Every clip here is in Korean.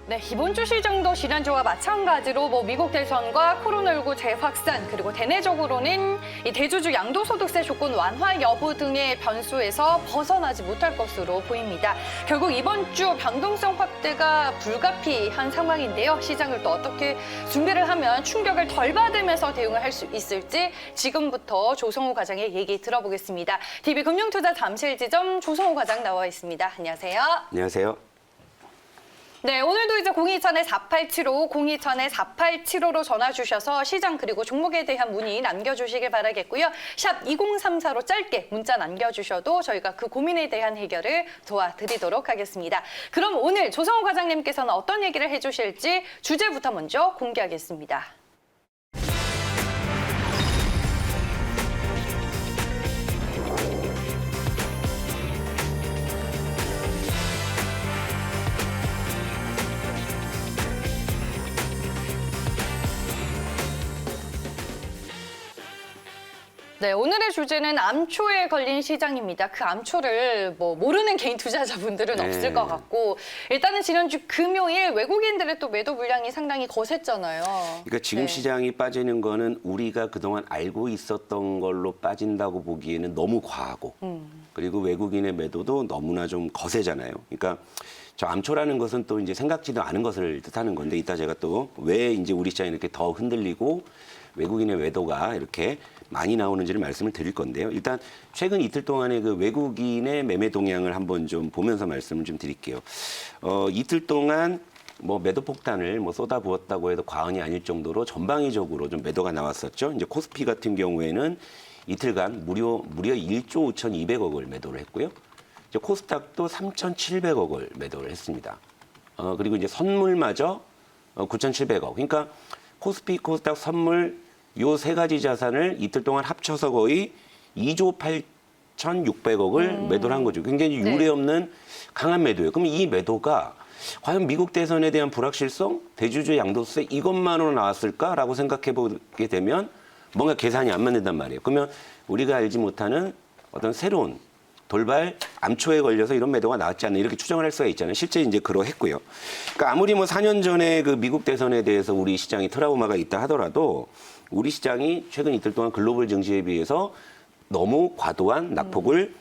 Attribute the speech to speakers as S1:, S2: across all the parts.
S1: 네, 이번 주 시장도 지난주와 마찬가지로 미국 대선과 코로나19 재확산 그리고 대내적으로는 이 대주주 양도소득세 조건 완화 여부 등의 변수에서 벗어나지 못할 것으로 보입니다. 결국 이번 주 변동성 확대가 불가피한 상황인데요. 시장을 또 어떻게 준비를 하면 충격을 덜 받으면서 대응을 할 수 있을지 지금부터 조성우 과장의 얘기 들어보겠습니다. DB금융투자 잠실지점 조성우 과장 나와 있습니다. 안녕하세요.
S2: 안녕하세요.
S1: 네, 오늘도 이제 027-4875, 027-4875로 전화 주셔서 시장 그리고 종목에 대한 문의 남겨주시길 바라겠고요. 샵 2034로 짧게 문자 남겨주셔도 저희가 그 고민에 대한 해결을 도와드리도록 하겠습니다. 그럼 오늘 조성우 과장님께서는 어떤 얘기를 해주실지 주제부터 먼저 공개하겠습니다. 네, 오늘의 주제는 암초에 걸린 시장입니다. 그 암초를 모르는 개인 투자자분들은
S2: 네.
S1: 없을 것 같고 일단은 지난주 금요일 외국인들의 또 매도 물량이 상당히 거셌잖아요.
S2: 그러니까 지금
S1: 네.
S2: 시장이 빠지는 거는 우리가 그동안 알고 있었던 걸로 빠진다고 보기에는 너무 과하고 그리고 외국인의 매도도 너무나 좀 거세잖아요. 그러니까 저 암초라는 것은 또 이제 생각지도 않은 것을 뜻하는 건데 이따 제가 또 왜 이제 우리 시장이 이렇게 더 흔들리고 외국인의 매도가 이렇게 많이 나오는지를 말씀을 드릴 건데요. 일단 최근 이틀 동안의 그 외국인의 매매 동향을 한번 좀 보면서 말씀을 좀 드릴게요. 이틀 동안 매도 폭탄을 쏟아부었다고 해도 과언이 아닐 정도로 전방위적으로 좀 매도가 나왔었죠. 이제 코스피 같은 경우에는 이틀간 무려 1조 5,200억을 매도를 했고요. 이제 코스닥도 3,700억을 매도를 했습니다. 그리고 이제 선물마저 9,700억. 그러니까 코스피, 코스닥, 선물 요 세 가지 자산을 이틀 동안 합쳐서 거의 2조 8,600억을 매도를 한 거죠. 굉장히 유례없는 강한 매도예요. 그럼 이 매도가 과연 미국 대선에 대한 불확실성, 대주주 양도세 이것만으로 나왔을까라고 생각해 보게 되면 뭔가 계산이 안 맞는단 말이에요. 그러면 우리가 알지 못하는 어떤 새로운 돌발 암초에 걸려서 이런 매도가 나왔지 않나 이렇게 추정을 할 수가 있잖아요. 실제 이제 그러했고요. 그러니까 아무리 4년 전에 그 미국 대선에 대해서 우리 시장이 트라우마가 있다 하더라도 우리 시장이 최근 이틀 동안 글로벌 증시에 비해서 너무 과도한 낙폭을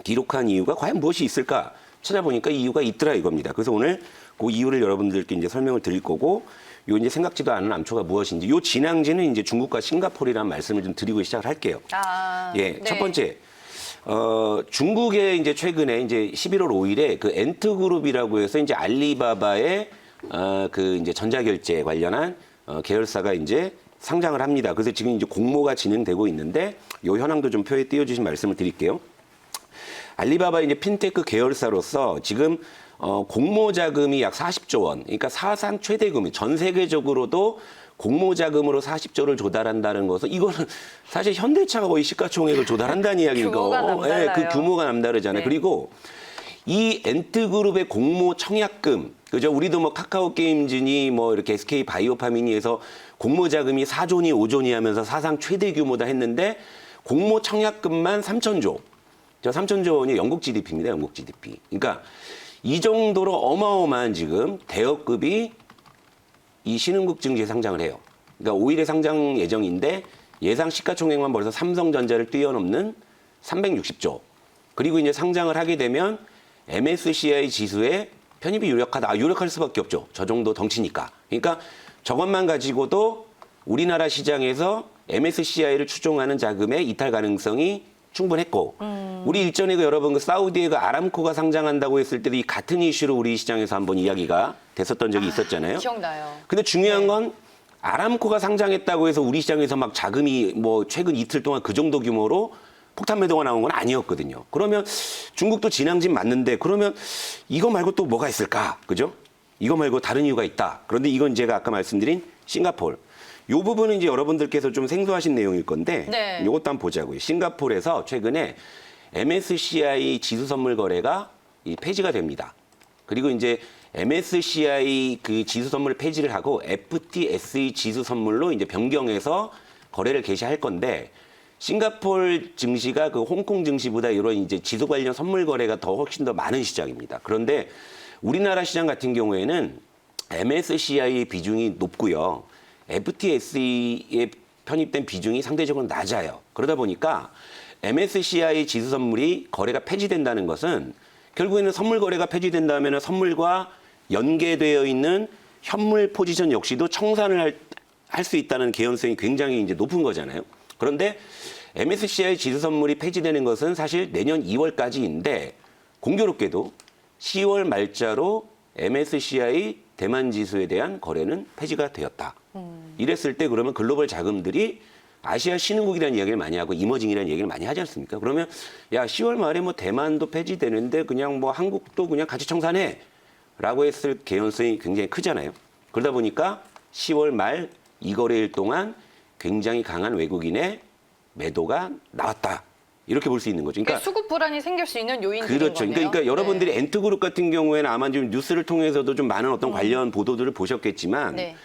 S2: 기록한 이유가 과연 무엇이 있을까 찾아보니까 이유가 있더라 이겁니다. 그래서 오늘 그 이유를 여러분들께 이제 설명을 드릴 거고 요 이제 생각지도 않은 암초가 무엇인지 요 진앙지는 이제 중국과 싱가포르라는 말씀을 좀 드리고 시작을 할게요.
S1: 네.
S2: 첫 번째. 중국에 이제 최근에 이제 11월 5일에 그 엔트그룹이라고 해서 이제 알리바바의 그 이제 전자결제 관련한 계열사가 이제 상장을 합니다. 그래서 지금 이제 공모가 진행되고 있는데 요 현황도 좀 표에 띄워주신 말씀을 드릴게요. 알리바바 이제 핀테크 계열사로서 지금 공모 자금이 약 40조 원, 그러니까 사상 최대 금액, 전 세계적으로도 공모 자금으로 40조를 조달한다는 것은 이거는 사실 현대차가 거의 시가총액을 조달한다는 이야기고,
S1: 규모가 남달라요.
S2: 그 규모가 남다르잖아요.
S1: 네. 그리고
S2: 이 엔트그룹의 공모 청약금, 그죠? 우리도 카카오 게임즈니 이렇게 SK 바이오파미니에서 공모 자금이 4조니 5조니 하면서 사상 최대 규모다 했는데 공모 청약금만 3천조. 저 3천조 원이 영국 GDP입니다. 영국 GDP. 그러니까 이 정도로 어마어마한 지금 대여급이 이 신흥국 증시에 상장을 해요. 그러니까 5일에 상장 예정인데 예상 시가총액만 벌써 삼성전자를 뛰어넘는 360조. 그리고 이제 상장을 하게 되면 MSCI 지수에 편입이 유력하다. 유력할 수밖에 없죠. 저 정도 덩치니까. 그러니까 저것만 가지고도 우리나라 시장에서 MSCI를 추종하는 자금의 이탈 가능성이 충분했고 우리 일전에 여러분 사우디의 아람코가 상장한다고 했을 때도 이 같은 이슈로 우리 시장에서 한번 이야기가 됐었던 적이 있었잖아요.
S1: 기억나요.
S2: 근데 중요한 건 아람코가 상장했다고 해서 우리 시장에서 자금이 최근 이틀 동안 그 정도 규모로 폭탄 매도가 나온 건 아니었거든요. 그러면 중국도 진앙진 맞는데 그러면 이거 말고 또 뭐가 있을까? 그죠? 이거 말고 다른 이유가 있다. 그런데 이건 제가 아까 말씀드린 싱가포르. 이 부분은 이제 여러분들께서 좀 생소하신 내용일 건데 이것도 한번 보자고요. 싱가포르에서 최근에 MSCI 지수 선물 거래가 폐지가 됩니다. 그리고 이제 MSCI 그 지수 선물 폐지를 하고 FTSE 지수 선물로 이제 변경해서 거래를 개시할 건데 싱가포르 증시가 그 홍콩 증시보다 이런 이제 지수 관련 선물 거래가 훨씬 더 많은 시장입니다. 그런데 우리나라 시장 같은 경우에는 MSCI 비중이 높고요. FTSE에 편입된 비중이 상대적으로 낮아요. 그러다 보니까 MSCI 지수 선물이 거래가 폐지된다는 것은 결국에는 선물 거래가 폐지된다면 선물과 연계되어 있는 현물 포지션 역시도 청산을 할 수 있다는 개연성이 굉장히 이제 높은 거잖아요. 그런데 MSCI 지수 선물이 폐지되는 것은 사실 내년 2월까지인데 공교롭게도 10월 말자로 MSCI 대만 지수에 대한 거래는 폐지가 되었다. 이랬을 때 그러면 글로벌 자금들이 아시아 신흥국이라는 이야기를 많이 하고 이머징이라는 얘기를 많이 하지 않습니까? 그러면 야 10월 말에 뭐 대만도 폐지되는데 그냥 뭐 한국도 그냥 같이 청산해 라고 했을 개연성이 굉장히 크잖아요. 그러다 보니까 10월 말 이 거래일 동안 굉장히 강한 외국인의 매도가 나왔다. 이렇게 볼 수 있는 거죠.
S1: 그러니까 수급 불안이 생길 수 있는 요인들인
S2: 그렇죠.
S1: 거네요.
S2: 그러니까 여러분들이 엔트그룹 같은 경우에는 아마 좀 뉴스를 통해서도 좀 많은 어떤 관련 보도들을 보셨겠지만
S1: 네.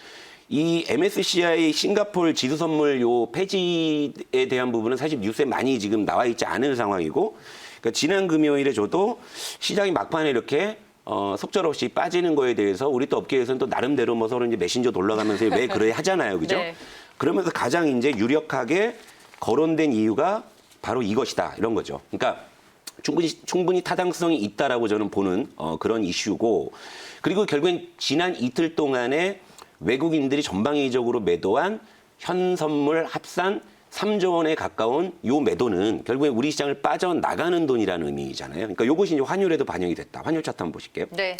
S2: 이 MSCI 싱가포르 지수 선물 요 폐지에 대한 부분은 사실 뉴스에 많이 지금 나와 있지 않은 상황이고, 그러니까 지난 금요일에 저도 시장이 막판에 이렇게 속절없이 빠지는 거에 대해서 우리 또 업계에서는 또 나름대로 뭐 서로 이제 메신저 돌아가면서 왜 그래 하잖아요, 그죠?
S1: 네.
S2: 그러면서 가장 이제 유력하게 거론된 이유가 바로 이것이다 이런 거죠. 그러니까 충분히 타당성이 있다라고 저는 보는 그런 이슈고, 그리고 결국엔 지난 이틀 동안에 외국인들이 전방위적으로 매도한 현 선물 합산 3조 원에 가까운 요 매도는 결국에 우리 시장을 빠져나가는 돈이라는 의미잖아요. 그러니까 요것이 이제 환율에도 반영이 됐다. 환율 차트 한번 보실게요.
S1: 네.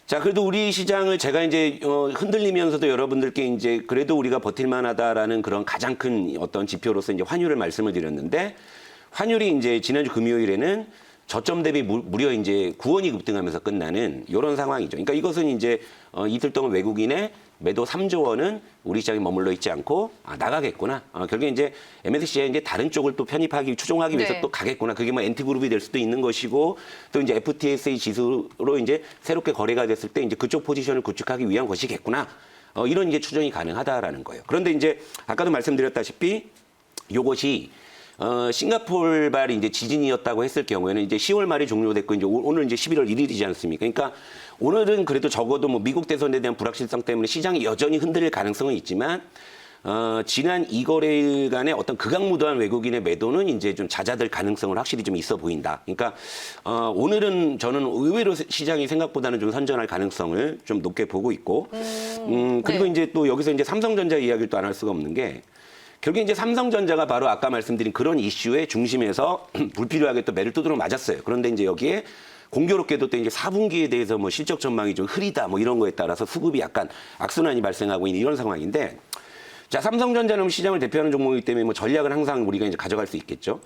S2: 자, 그래도 우리 시장을 제가 이제 흔들리면서도 여러분들께 이제 그래도 우리가 버틸만하다라는 그런 가장 큰 어떤 지표로서 이제 환율을 말씀을 드렸는데, 환율이 이제 지난주 금요일에는 저점 대비 무려 이제 9원이 급등하면서 끝나는 이런 상황이죠. 그러니까 이것은 이제 이틀 동안 외국인의 매도 3조 원은 우리 시장에 머물러 있지 않고 나가겠구나. 결국에 이제 MSCI 이제 다른 쪽을 또 추종하기 위해서
S1: 네.
S2: 또 가겠구나. 그게 뭐 엔트그룹이 될 수도 있는 것이고, 또 이제 FTSE 지수로 이제 새롭게 거래가 됐을 때 이제 그쪽 포지션을 구축하기 위한 것이겠구나. 이런 이제 추정이 가능하다라는 거예요. 그런데 이제 아까도 말씀드렸다시피 요것이 싱가포르발 이제 지진이었다고 했을 경우에는 이제 10월 말이 종료됐고 이제 오늘 이제 11월 1일이지 않습니까? 그러니까 오늘은 그래도 적어도 뭐 미국 대선에 대한 불확실성 때문에 시장이 여전히 흔들릴 가능성은 있지만 지난 2거래일간의 어떤 극악무도한 외국인의 매도는 이제 좀 잦아들 가능성은 확실히 좀 있어 보인다. 그러니까 오늘은 저는 의외로 시장이 생각보다는 좀 선전할 가능성을 좀 높게 보고 있고, 그리고
S1: 네.
S2: 이제 또 여기서 이제 삼성전자 이야기를 또 안 할 수가 없는 게, 결국에 이제 삼성전자가 바로 아까 말씀드린 그런 이슈의 중심에서 불필요하게 또 매를 두드러 맞았어요. 그런데 이제 여기에 공교롭게도 또 이제 4분기에 대해서 뭐 실적 전망이 좀 흐리다 뭐 이런 거에 따라서 수급이 약간 악순환이 발생하고 있는 이런 상황인데, 자, 삼성전자는 시장을 대표하는 종목이기 때문에 뭐 전략은 항상 우리가 이제 가져갈 수 있겠죠.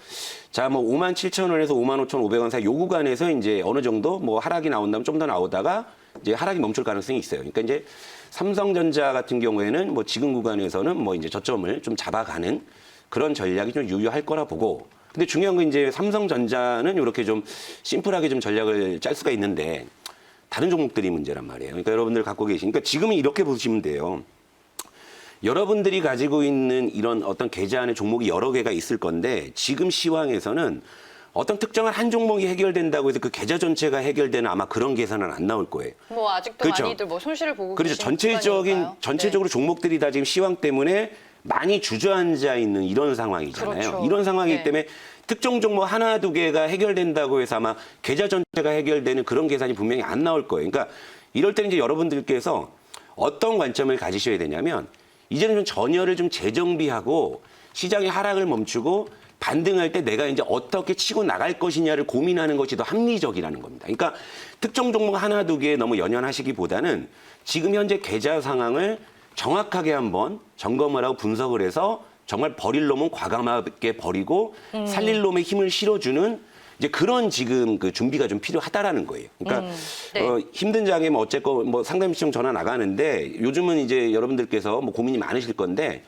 S2: 자, 뭐 57,000원에서 55,500원 사이 요 구간에서 이제 어느 정도 뭐 하락이 나온다면 좀 더 나오다가 이제 하락이 멈출 가능성이 있어요. 그러니까 이제 삼성전자 같은 경우에는 뭐 지금 구간에서는 뭐 이제 저점을 좀 잡아가는 그런 전략이 좀 유효할 거라 보고, 근데 중요한 건 이제 삼성전자는 이렇게 좀 심플하게 좀 전략을 짤 수가 있는데 다른 종목들이 문제란 말이에요. 그러니까 여러분들 갖고 계시니까 지금은 이렇게 보시면 돼요. 여러분들이 가지고 있는 이런 어떤 계좌 안에 종목이 여러 개가 있을 건데, 지금 시황에서는 어떤 특정한 한 종목이 해결된다고 해서 그 계좌 전체가 해결되는 아마 그런 계산은 안 나올 거예요.
S1: 뭐 아직도
S2: 그렇죠.
S1: 많이들 뭐 손실을 보고
S2: 그렇죠.
S1: 계신 구간이니까요.
S2: 전체적으로 종목들이 다 지금 시황 때문에 많이 주저앉아 있는 이런 상황이잖아요.
S1: 그렇죠.
S2: 이런 상황이기
S1: 네.
S2: 때문에 특정 종목 하나 두 개가 해결된다고 해서 아마 계좌 전체가 해결되는 그런 계산이 분명히 안 나올 거예요. 그러니까 이럴 때는 이제 여러분들께서 어떤 관점을 가지셔야 되냐면, 이제는 좀 전열을 좀 재정비하고 시장의 하락을 멈추고 반등할 때 내가 이제 어떻게 치고 나갈 것이냐를 고민하는 것이 더 합리적이라는 겁니다. 그러니까 특정 종목 하나 두 개에 너무 연연하시기보다는 지금 현재 계좌 상황을 정확하게 한번 점검을 하고 분석을 해서 정말 버릴 놈은 과감하게 버리고 살릴 놈에 힘을 실어주는 이제 그런 지금 그 준비가 좀 필요하다라는 거예요. 그러니까
S1: 네.
S2: 힘든 장에 뭐 어쨌건 뭐 상담 시청 전화 나가는데, 요즘은 이제 여러분들께서 뭐 고민이 많으실 건데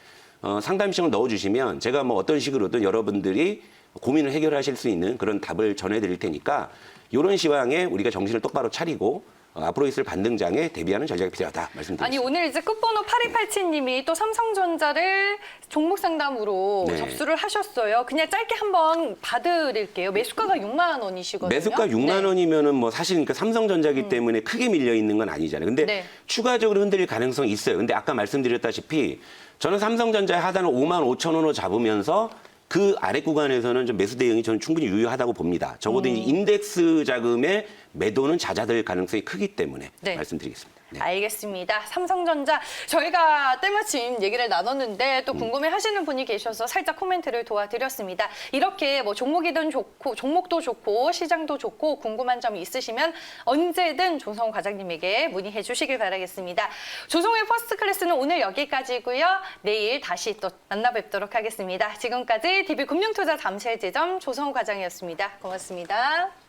S2: 상담 시청을 넣어주시면 제가 뭐 어떤 식으로든 여러분들이 고민을 해결하실 수 있는 그런 답을 전해드릴 테니까, 이런 시황에 우리가 정신을 똑바로 차리고 앞으로 있을 반등장에 대비하는 전략이 필요하다 말씀드립니다.
S1: 아니 오늘 이제 끝번호 8287님이 또 삼성전자를 종목 상담으로
S2: 네.
S1: 접수를 하셨어요. 그냥 짧게 한번 봐드릴게요. 매수가가 6만 원이시거든요.
S2: 매수가 6만 원이면은 뭐 사실 그러니까 삼성전자기 때문에 크게 밀려 있는 건 아니잖아요. 근데
S1: 네.
S2: 추가적으로 흔들릴 가능성이 있어요. 근데 아까 말씀드렸다시피 저는 삼성전자의 하단을 5만 5천 원으로 잡으면서 그 아래 구간에서는 좀 매수 대응이 저는 충분히 유효하다고 봅니다. 적어도 이 인덱스 자금의 매도는 잦아들 가능성이 크기 때문에
S1: 네.
S2: 말씀드리겠습니다. 네.
S1: 알겠습니다. 삼성전자 저희가 때마침 얘기를 나눴는데 또 궁금해하시는 분이 계셔서 살짝 코멘트를 도와드렸습니다. 이렇게 뭐 종목이든 좋고 종목도 좋고 시장도 좋고 궁금한 점이 있으시면 언제든 조성우 과장님에게 문의해 주시길 바라겠습니다. 조성우의 퍼스트 클래스는 오늘 여기까지고요. 내일 다시 또 만나 뵙도록 하겠습니다. 지금까지 DB금융투자 잠실지점 조성우 과장이었습니다. 고맙습니다.